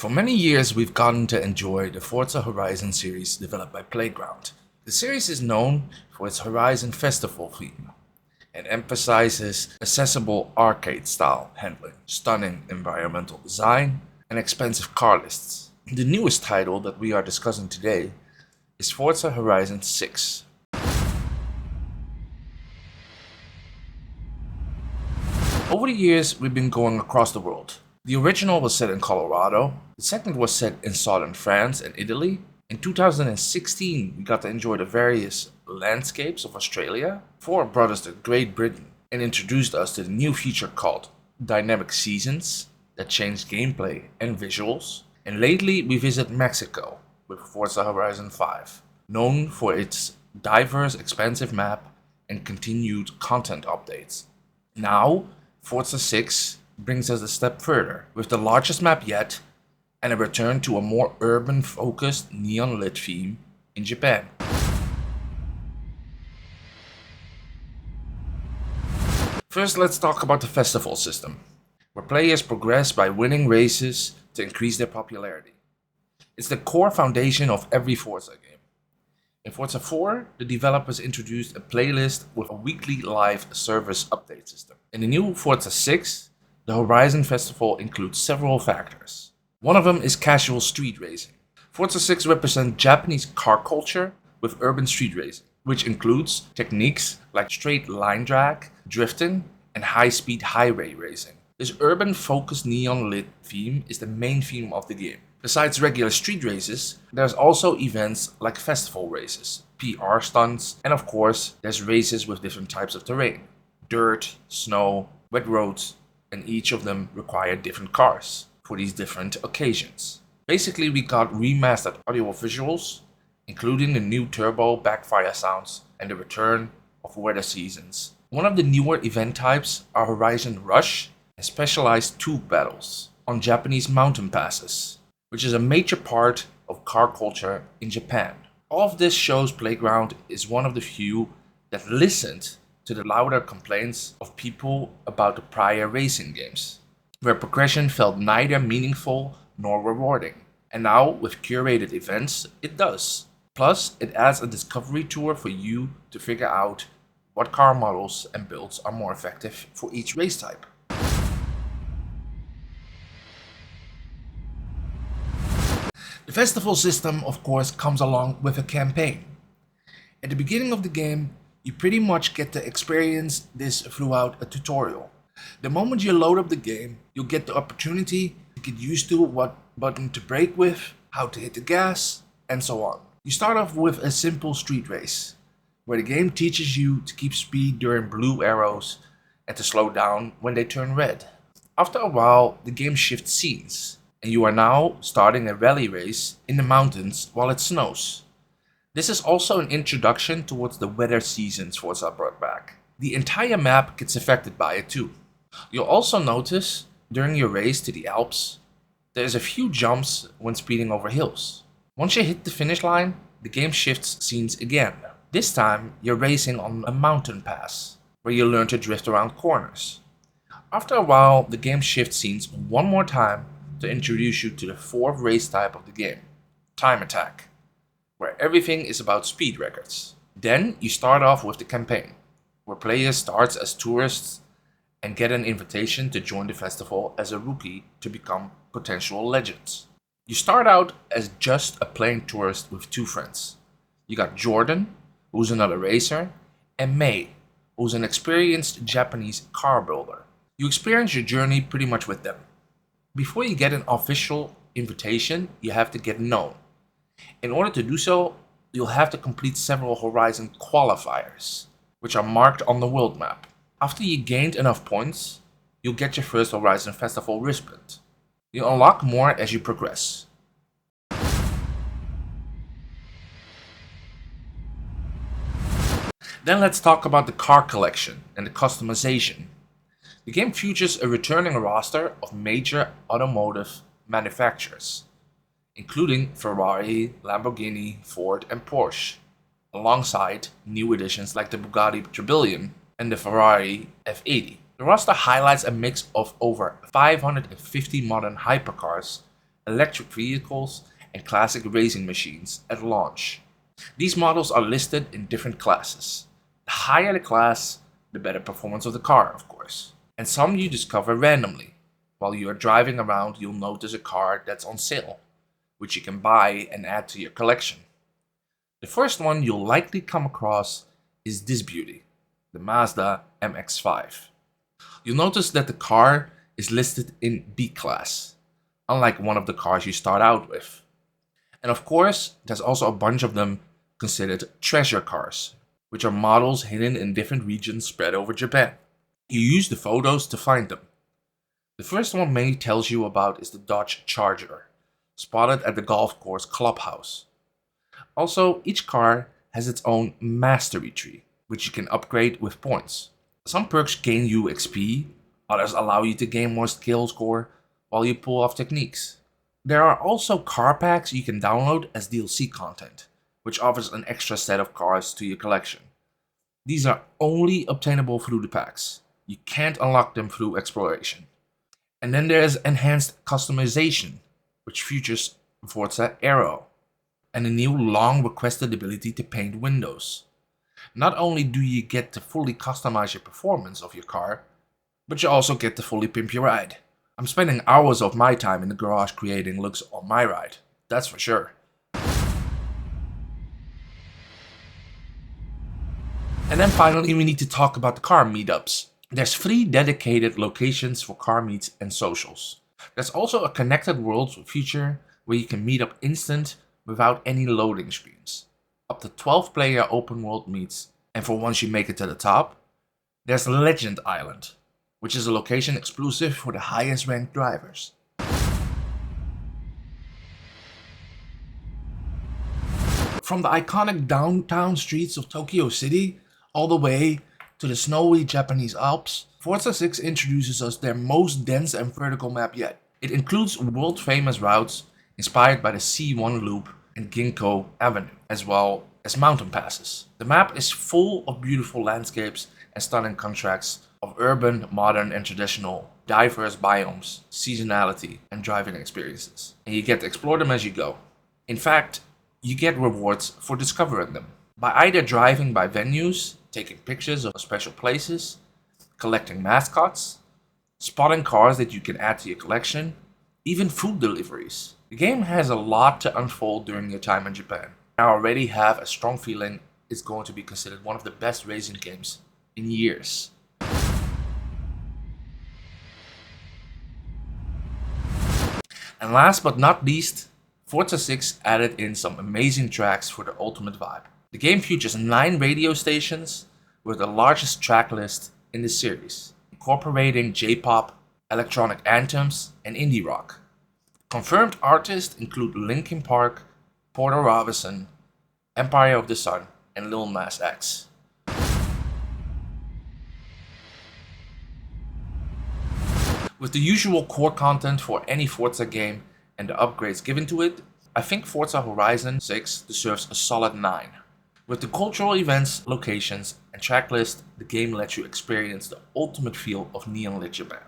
For many years, we've gotten to enjoy the Forza Horizon series developed by Playground. The series is known for its Horizon Festival theme and emphasizes accessible arcade-style handling, stunning environmental design, and expansive car lists. The newest title that we are discussing today is Forza Horizon 6. Over the years, we've been going across the world. The original was set in Colorado, the second was set in southern France and Italy. In 2016, we got to enjoy the various landscapes of Australia. Ford brought us to Great Britain and introduced us to the new feature called Dynamic Seasons that changed gameplay and visuals. And lately, we visit Mexico with Forza Horizon 5, known for its diverse, expansive map and continued content updates. Now, Forza 6 brings us a step further, with the largest map yet and a return to a more urban-focused neon-lit theme in Japan. First, let's talk about the festival system, where players progress by winning races to increase their popularity. It's the core foundation of every Forza game. In Forza 4, the developers introduced a playlist with a weekly live service update system. In the new Forza 6, the Horizon Festival includes several factors. One of them is casual street racing. Forza 6 represents Japanese car culture with urban street racing, which includes techniques like straight line drag, drifting, and high-speed highway racing. This urban-focused neon-lit theme is the main theme of the game. Besides regular street races, there's also events like festival races, PR stunts, and of course, there's races with different types of terrain. Dirt, snow, wet roads, and each of them require different cars for these different occasions. Basically, we got remastered audio visuals, including the new turbo backfire sounds and the return of weather seasons. One of the newer event types are Horizon Rush and specialized tube battles on Japanese mountain passes, which is a major part of car culture in Japan. All of this shows Playground is one of the few that listened to the louder complaints of people about the prior racing games, where progression felt neither meaningful nor rewarding. And now, with curated events, it does. Plus, it adds a discovery tour for you to figure out what car models and builds are more effective for each race type. The festival system, of course, comes along with a campaign. At the beginning of the game, you pretty much get to experience this throughout a tutorial. The moment you load up the game, you'll get the opportunity to get used to what button to brake with, how to hit the gas, and so on. You start off with a simple street race, where the game teaches you to keep speed during blue arrows and to slow down when they turn red. After a while, the game shifts scenes, and you are now starting a rally race in the mountains while it snows. This is also an introduction towards the weather seasons Forza brought back. The entire map gets affected by it too. You'll also notice, during your race to the Alps, there's a few jumps when speeding over hills. Once you hit the finish line, the game shifts scenes again. This time, you're racing on a mountain pass, where you learn to drift around corners. After a while, the game shifts scenes one more time to introduce you to the fourth race type of the game, Time Attack, where everything is about speed records. Then you start off with the campaign, where players start as tourists and get an invitation to join the festival as a rookie to become potential legends. You start out as just a plain tourist with two friends. You got Jordan, who's another racer, and May, who's an experienced Japanese car builder. You experience your journey pretty much with them. Before you get an official invitation, you have to get known. In order to do so, you'll have to complete several Horizon qualifiers, which are marked on the world map. After you gained enough points, you'll get your first Horizon Festival wristband. You'll unlock more as you progress. Then let's talk about the car collection and the customization. The game features a returning roster of major automotive manufacturers, including Ferrari, Lamborghini, Ford, and Porsche, alongside new additions like the Bugatti Tribullion and the Ferrari F80. The roster highlights a mix of over 550 modern hypercars electric vehicles, and classic racing machines at launch. These models are listed in different classes. The higher the class, the better performance of the car, of course. And some you discover randomly. While you are driving around, you'll notice a car that's on sale, which you can buy and add to your collection. The first one you'll likely come across is this beauty, the Mazda MX-5. You'll notice that the car is listed in B class, unlike one of the cars you start out with. And of course, there's also a bunch of them considered treasure cars, which are models hidden in different regions spread over Japan. You use the photos to find them. The first one May tells you about is the Dodge Charger, spotted at the golf course clubhouse. Also, each car has its own mastery tree, which you can upgrade with points. Some perks gain you XP, others allow you to gain more skill score while you pull off techniques. There are also car packs you can download as DLC content, which offers an extra set of cars to your collection. These are only obtainable through the packs. You can't unlock them through exploration. And then there's enhanced customization, which features Forza Aero, and a new long requested ability to paint windows. Not only do you get to fully customize your performance of your car, but you also get to fully pimp your ride. I'm spending hours of my time in the garage creating looks on my ride, that's for sure. And then finally we need to talk about the car meetups. There's 3 dedicated locations for car meets and socials. There's also a connected worlds feature where you can meet up instant without any loading screens. Up to 12 player open world meets, and for once you make it to the top, there's Legend Island, which is a location exclusive for the highest ranked drivers. From the iconic downtown streets of Tokyo City all the way to the snowy Japanese Alps, Forza 6 introduces us their most dense and vertical map yet. It includes world-famous routes inspired by the C1 loop and Ginkgo Avenue, as well as mountain passes. The map is full of beautiful landscapes and stunning contrasts of urban, modern, and traditional, diverse biomes, seasonality, and driving experiences. And you get to explore them as you go. In fact, you get rewards for discovering them. By either driving by venues, taking pictures of special places, collecting mascots, spotting cars that you can add to your collection, even food deliveries. The game has a lot to unfold during your time in Japan. I already have a strong feeling it's going to be considered one of the best racing games in years. And last but not least, Forza 6 added in some amazing tracks for the ultimate vibe. The game features 9 radio stations with the largest track list in the series, incorporating J-pop, electronic anthems, and indie rock. Confirmed artists include Linkin Park, Porter Robinson, Empire of the Sun, and Lil Nas X. With the usual core content for any Forza game and the upgrades given to it, I think Forza Horizon 6 deserves a solid 9. With the cultural events, locations, and track list, the game lets you experience the ultimate feel of neon-lit Japan.